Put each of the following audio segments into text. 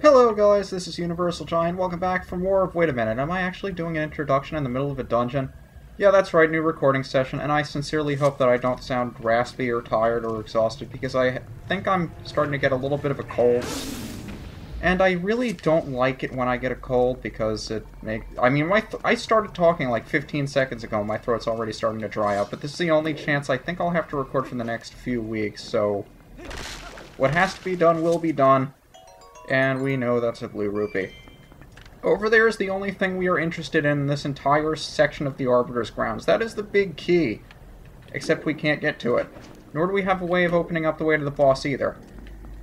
Hello guys, this is UniversalGiant. Welcome back for more of... Wait a minute, am I actually doing an introduction in the middle of a dungeon? Yeah, that's right, new recording session, and I sincerely hope that I don't sound raspy or tired or exhausted, because I think I'm starting to get a little bit of a cold. And I really don't like it when I get a cold, because it makes... I mean, I started talking like 15 seconds ago, my throat's already starting to dry out, but this is the only chance I think I'll have to record for the next few weeks, so... What has to be done will be done. And we know that's a blue rupee. Over there is the only thing we are interested in this entire section of the Arbiter's grounds. That is the big key. Except we can't get to it. Nor do we have a way of opening up the way to the boss either.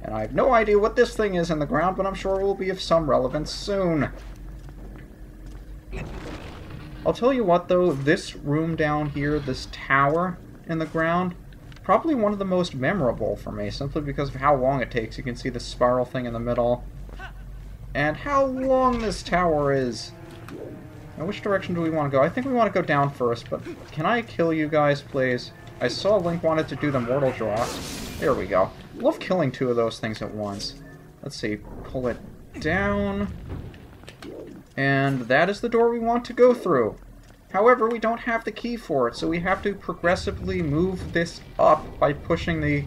And I have no idea what this thing is in the ground, but I'm sure it will be of some relevance soon. I'll tell you what though, this room down here, this tower in the ground, probably one of the most memorable for me, simply because of how long it takes. You can see the spiral thing in the middle. And how long this tower is. Now, which direction do we want to go? I think we want to go down first, but can I kill you guys, please? I saw Link wanted to do the mortal draw. There we go. I love killing two of those things at once. Let's see, pull it down. And that is the door we want to go through. However, we don't have the key for it, so we have to progressively move this up by pushing the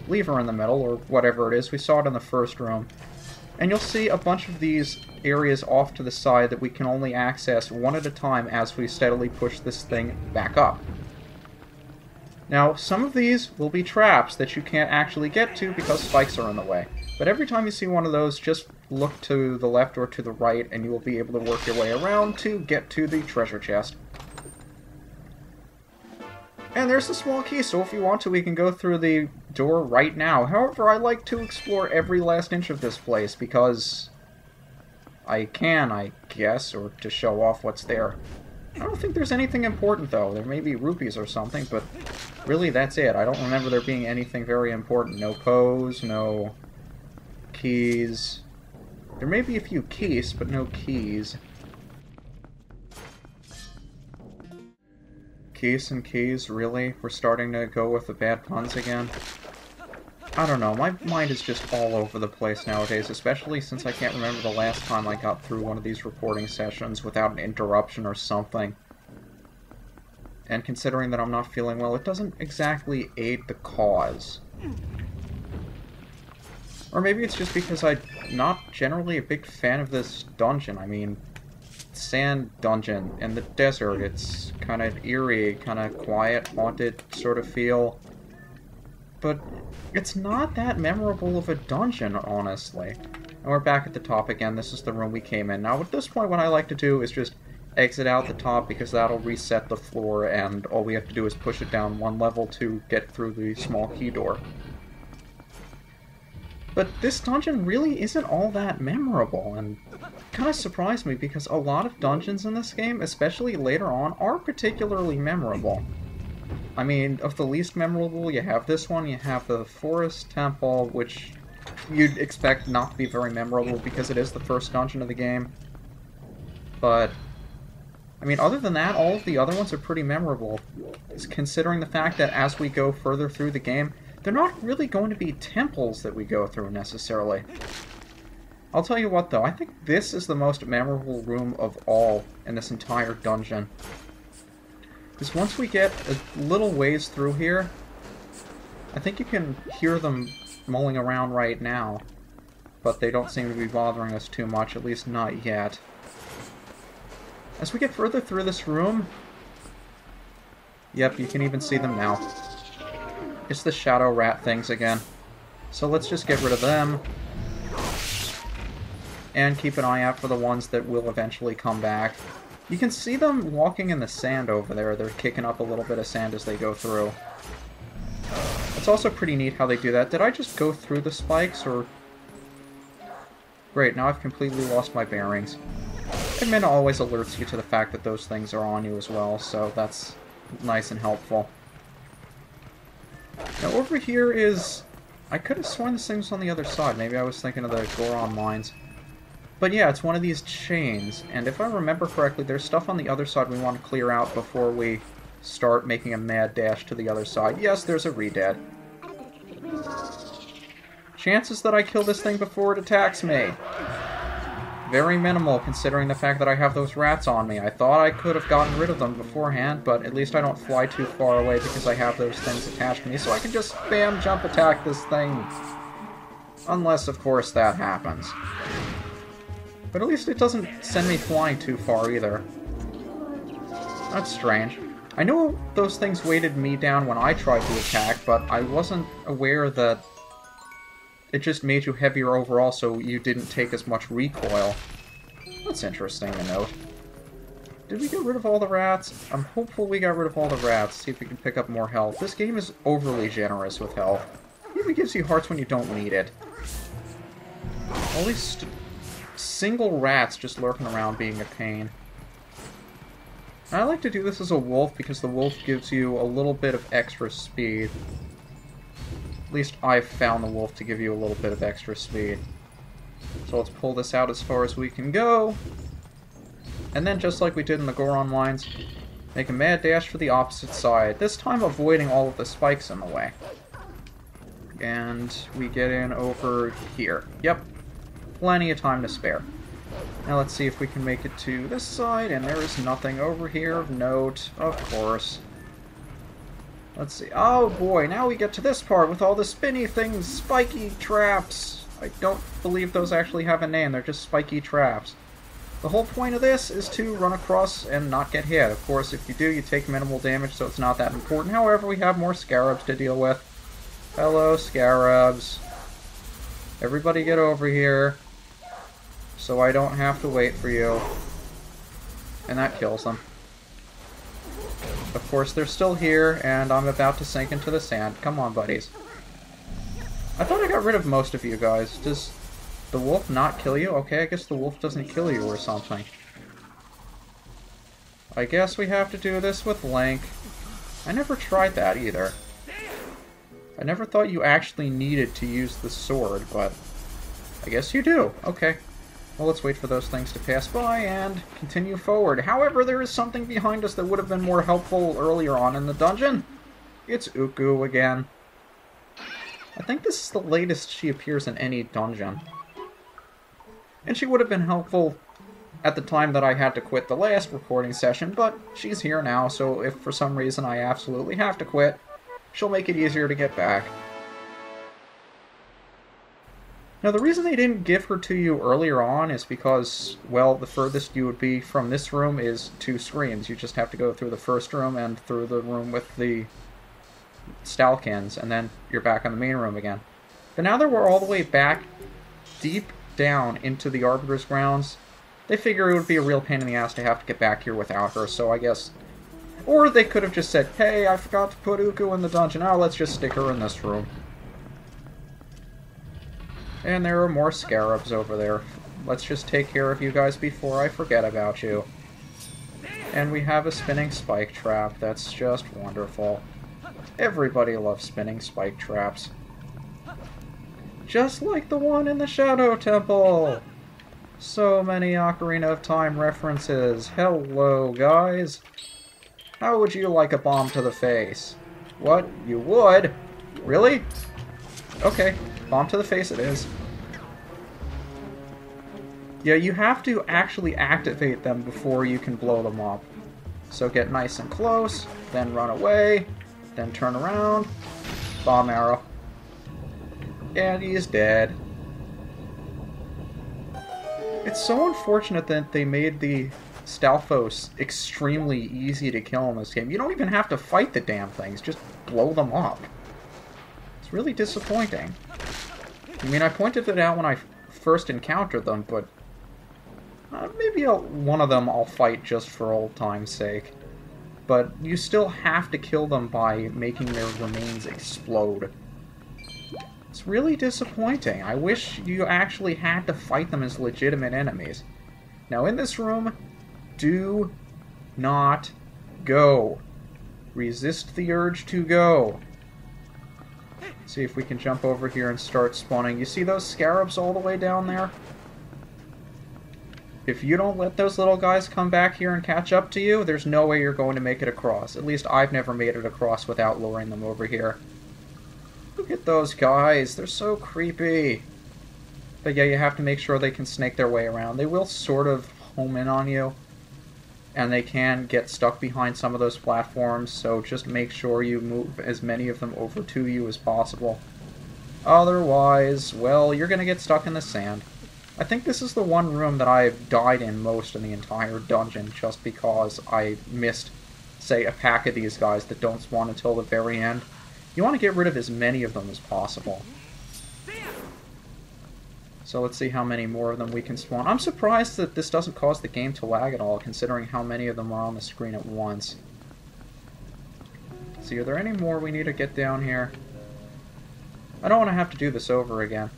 lever in the middle, or whatever it is. We saw it in the first room. And you'll see a bunch of these areas off to the side that we can only access one at a time as we steadily push this thing back up. Now, some of these will be traps that you can't actually get to because spikes are in the way. But every time you see one of those, just look to the left or to the right, and you will be able to work your way around to get to the treasure chest. And there's a small key, so if you want to, we can go through the door right now. However, I like to explore every last inch of this place, because I can, I guess, or to show off what's there. I don't think there's anything important, though. There may be rupees or something, but really that's it. I don't remember there being anything very important. No pose, no keys. There may be a few keys, but no keys. Keys and keys, really? We're starting to go with the bad puns again? I don't know, my mind is just all over the place nowadays, especially since I can't remember the last time I got through one of these recording sessions without an interruption or something. And considering that I'm not feeling well, it doesn't exactly aid the cause. Or maybe it's just because I'm not generally a big fan of this dungeon. I mean, sand dungeon in the desert. It's kind of eerie, kind of quiet, haunted sort of feel. But it's not that memorable of a dungeon, honestly. And we're back at the top again. This is the room we came in. Now, at this point, what I like to do is just exit out the top, because that'll reset the floor, and all we have to do is push it down one level to get through the small key door. But this dungeon really isn't all that memorable, and kind of surprised me, because a lot of dungeons in this game, especially later on, are particularly memorable. I mean, of the least memorable, you have this one, you have the Forest Temple, which you'd expect not to be very memorable because it is the first dungeon of the game. But, I mean, other than that, all of the other ones are pretty memorable, considering the fact that as we go further through the game, they're not really going to be temples that we go through, necessarily. I'll tell you what, though, I think this is the most memorable room of all in this entire dungeon. Because once we get a little ways through here, I think you can hear them mulling around right now, but they don't seem to be bothering us too much, at least not yet. As we get further through this room, yep, you can even see them now. It's the shadow rat things again. So let's just get rid of them. And keep an eye out for the ones that will eventually come back. You can see them walking in the sand over there. They're kicking up a little bit of sand as they go through. It's also pretty neat how they do that. Did I just go through the spikes, or... Great, now I've completely lost my bearings. Admin always alerts you to the fact that those things are on you as well, so that's nice and helpful. Now over here is... I could have sworn this thing was on the other side. Maybe I was thinking of the Goron mines. But yeah, it's one of these chains, and if I remember correctly, there's stuff on the other side we want to clear out before we start making a mad dash to the other side. Yes, there's a redad. Chances that I kill this thing before it attacks me. Very minimal, considering the fact that I have those rats on me. I thought I could have gotten rid of them beforehand, but at least I don't fly too far away because I have those things attached to me, so I can just spam jump attack this thing. Unless, of course, that happens. But at least it doesn't send me flying too far, either. That's strange. I know those things weighted me down when I tried to attack, but I wasn't aware that it just made you heavier overall, so you didn't take as much recoil. That's interesting to note. Did we get rid of all the rats? I'm hopeful we got rid of all the rats. See if we can pick up more health. This game is overly generous with health. It even gives you hearts when you don't need it. All these single rats just lurking around being a pain. I like to do this as a wolf because the wolf gives you a little bit of extra speed. At least I've found the wolf to give you a little bit of extra speed. So let's pull this out as far as we can go. And then, just like we did in the Goron lines, make a mad dash for the opposite side. This time avoiding all of the spikes in the way. And we get in over here. Yep. Plenty of time to spare. Now let's see if we can make it to this side, and there is nothing over here of note, of course. Let's see. Oh boy, now we get to this part with all the spinny things, spiky traps. I don't believe those actually have a name, they're just spiky traps. The whole point of this is to run across and not get hit. Of course, if you do, you take minimal damage, so it's not that important. However, we have more scarabs to deal with. Hello, scarabs. Everybody get over here, so I don't have to wait for you. And that kills them. Of course, they're still here, and I'm about to sink into the sand. Come on, buddies. I thought I got rid of most of you guys. Does the wolf not kill you? Okay, I guess the wolf doesn't kill you or something. I guess we have to do this with Link. I never tried that either. I never thought you actually needed to use the sword, but I guess you do. Okay. Well, let's wait for those things to pass by and continue forward. However, there is something behind us that would have been more helpful earlier on in the dungeon. It's Uku again. I think this is the latest she appears in any dungeon. And she would have been helpful at the time that I had to quit the last recording session, but she's here now, so if for some reason I absolutely have to quit, she'll make it easier to get back. Now, the reason they didn't give her to you earlier on is because, well, the furthest you would be from this room is 2 screens. You just have to go through the first room and through the room with the Stalkins, and then you're back in the main room again. But now that we're all the way back, deep down into the Arbiter's grounds, they figure it would be a real pain in the ass to have to get back here without her, so I guess... Or they could have just said, hey, I forgot to put Uku in the dungeon. Oh, let's just stick her in this room. And there are more scarabs over there. Let's just take care of you guys before I forget about you. And we have a spinning spike trap. That's just wonderful. Everybody loves spinning spike traps. Just like the one in the Shadow Temple! So many Ocarina of Time references. Hello, guys. How would you like a bomb to the face? What? You would? Really? Okay. Bomb to the face it is. Yeah, you have to actually activate them before you can blow them up. So get nice and close, then run away, then turn around, bomb arrow. And he is dead. It's so unfortunate that they made the Stalfos extremely easy to kill in this game. You don't even have to fight the damn things, just blow them up. It's really disappointing. I mean, I pointed it out when I first encountered them, but maybe one of them I'll fight just for old time's sake. But you still have to kill them by making their remains explode. It's really disappointing. I wish you actually had to fight them as legitimate enemies. Now, in this room, do not go. Resist the urge to go. See if we can jump over here and start spawning. You see those scarabs all the way down there? If you don't let those little guys come back here and catch up to you, there's no way you're going to make it across. At least I've never made it across without luring them over here. Look at those guys. They're so creepy. But yeah, you have to make sure they can snake their way around. They will sort of home in on you. And they can get stuck behind some of those platforms, so just make sure you move as many of them over to you as possible. Otherwise, well, you're going to get stuck in the sand. I think this is the one room that I've died in most in the entire dungeon, just because I missed, say, a pack of these guys that don't spawn until the very end. You want to get rid of as many of them as possible. So let's see how many more of them we can spawn. I'm surprised that this doesn't cause the game to lag at all, considering how many of them are on the screen at once. Let's see, are there any more we need to get down here? I don't want to have to do this over again.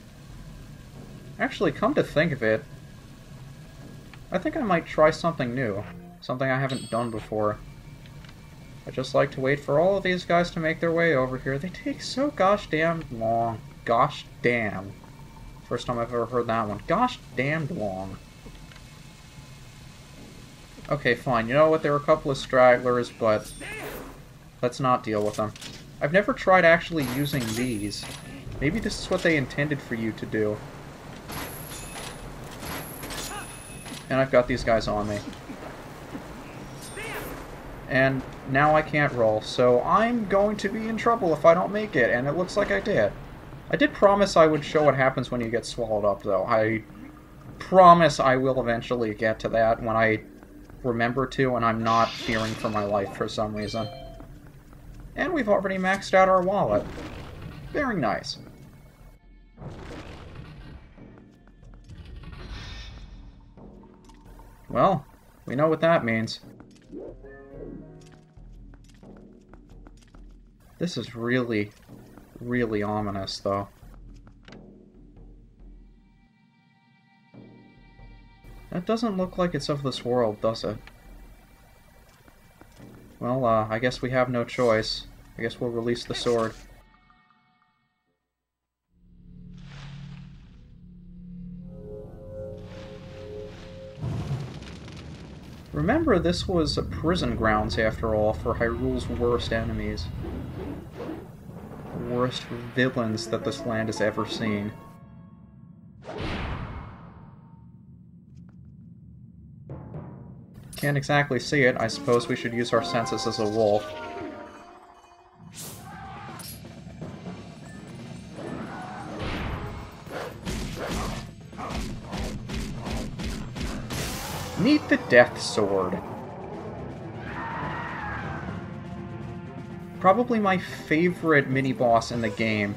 Actually, come to think of it, I think I might try something new. Something I haven't done before. I just like to wait for all of these guys to make their way over here. They take so gosh damn long. Gosh damn. First time I've ever heard that one. Gosh damned long. Okay, fine. You know what? There were a couple of stragglers, but let's not deal with them. I've never tried actually using these. Maybe this is what they intended for you to do. And I've got these guys on me. And now I can't roll, so I'm going to be in trouble if I don't make it, and it looks like I did. I did promise I would show what happens when you get swallowed up, though. I promise I will eventually get to that when I remember to, and I'm not fearing for my life for some reason. And we've already maxed out our wallet. Very nice. Well, we know what that means. This is really, really ominous, though. That doesn't look like it's of this world, does it? Well, I guess we have no choice. I guess we'll release the sword. Remember, this was a prison grounds, after all, for Hyrule's worst enemies. The worst villains that this land has ever seen. Can't exactly see it. I suppose we should use our senses as a wolf. Meet the Death Sword. Probably my favorite mini-boss in the game.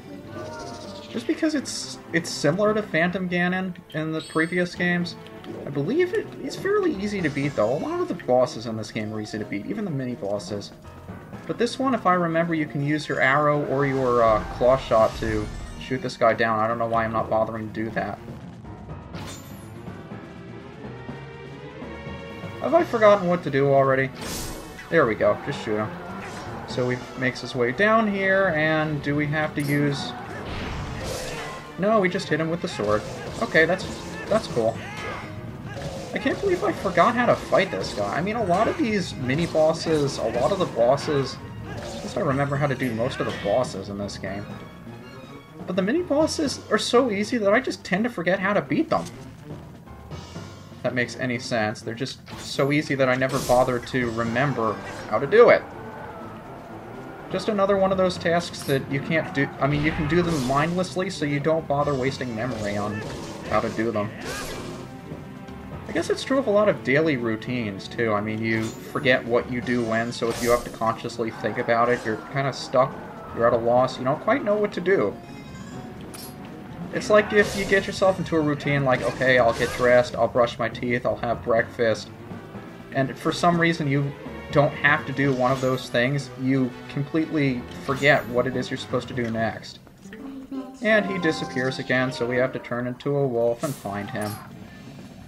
Just because it's similar to Phantom Ganon in the previous games. I believe it's fairly easy to beat, though. A lot of the bosses in this game are easy to beat, even the mini-bosses. But this one, if I remember, you can use your arrow or your claw shot to shoot this guy down. I don't know why I'm not bothering to do that. Have I forgotten what to do already? There we go, just shoot him. So he makes his way down here, and do we have to use... No, we just hit him with the sword. Okay, that's cool. I can't believe I forgot how to fight this guy. I mean, a lot of these mini-bosses, a lot of the bosses... At least I remember how to do most of the bosses in this game. But the mini-bosses are so easy that I just tend to forget how to beat them. If that makes any sense. They're just so easy that I never bother to remember how to do it. Just another one of those tasks that you can't do... I mean, you can do them mindlessly, so you don't bother wasting memory on how to do them. I guess it's true of a lot of daily routines, too. I mean, you forget what you do when, so if you have to consciously think about it, you're kind of stuck, you're at a loss, you don't quite know what to do. It's like if you get yourself into a routine like, okay, I'll get dressed, I'll brush my teeth, I'll have breakfast, and for some reason you don't have to do one of those things, you completely forget what it is you're supposed to do next. And he disappears again, so we have to turn into a wolf and find him.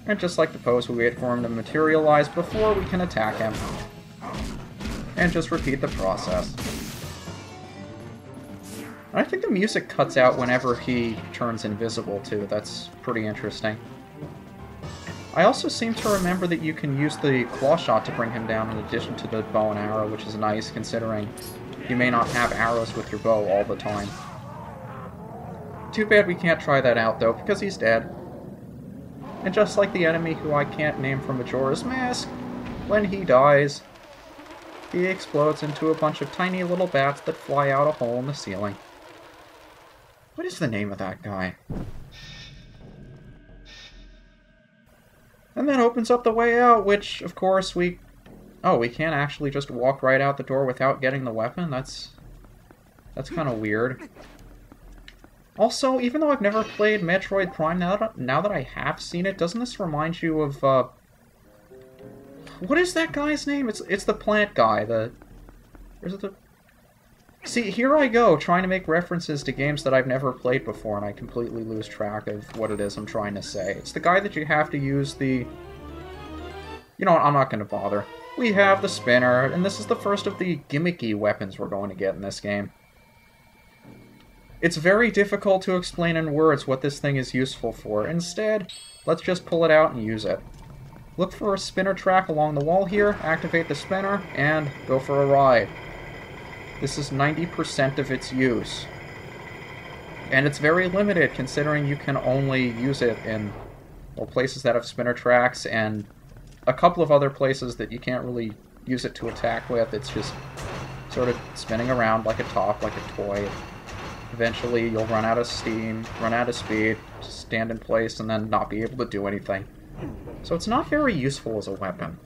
And just like the pose, we wait for him to materialize before we can attack him. And just repeat the process. I think the music cuts out whenever he turns invisible, too. That's pretty interesting. I also seem to remember that you can use the claw shot to bring him down in addition to the bow and arrow, which is nice, considering you may not have arrows with your bow all the time. Too bad we can't try that out, though, because he's dead. And just like the enemy who I can't name from Majora's Mask, when he dies, he explodes into a bunch of tiny little bats that fly out a hole in the ceiling. What is the name of that guy? And that opens up the way out, which, of course, we... Oh, we can't actually just walk right out the door without getting the weapon? That's kind of weird. Also, even though I've never played Metroid Prime, now that I have seen it, doesn't this remind you of, what is that guy's name? It's the plant guy, Or is it the... See, here I go, trying to make references to games that I've never played before, and I completely lose track of what it is I'm trying to say. It's the guy that you have to use the... You know what, I'm not going to bother. We have the spinner, and this is the first of the gimmicky weapons we're going to get in this game. It's very difficult to explain in words what this thing is useful for. Instead, let's just pull it out and use it. Look for a spinner track along the wall here, activate the spinner, and go for a ride. This is 90% of its use. And it's very limited, considering you can only use it in, well, places that have spinner tracks, and a couple of other places that you can't really use it to attack with. It's just sort of spinning around like a top, like a toy. Eventually, you'll run out of steam, run out of speed, stand in place, and then not be able to do anything. So it's not very useful as a weapon.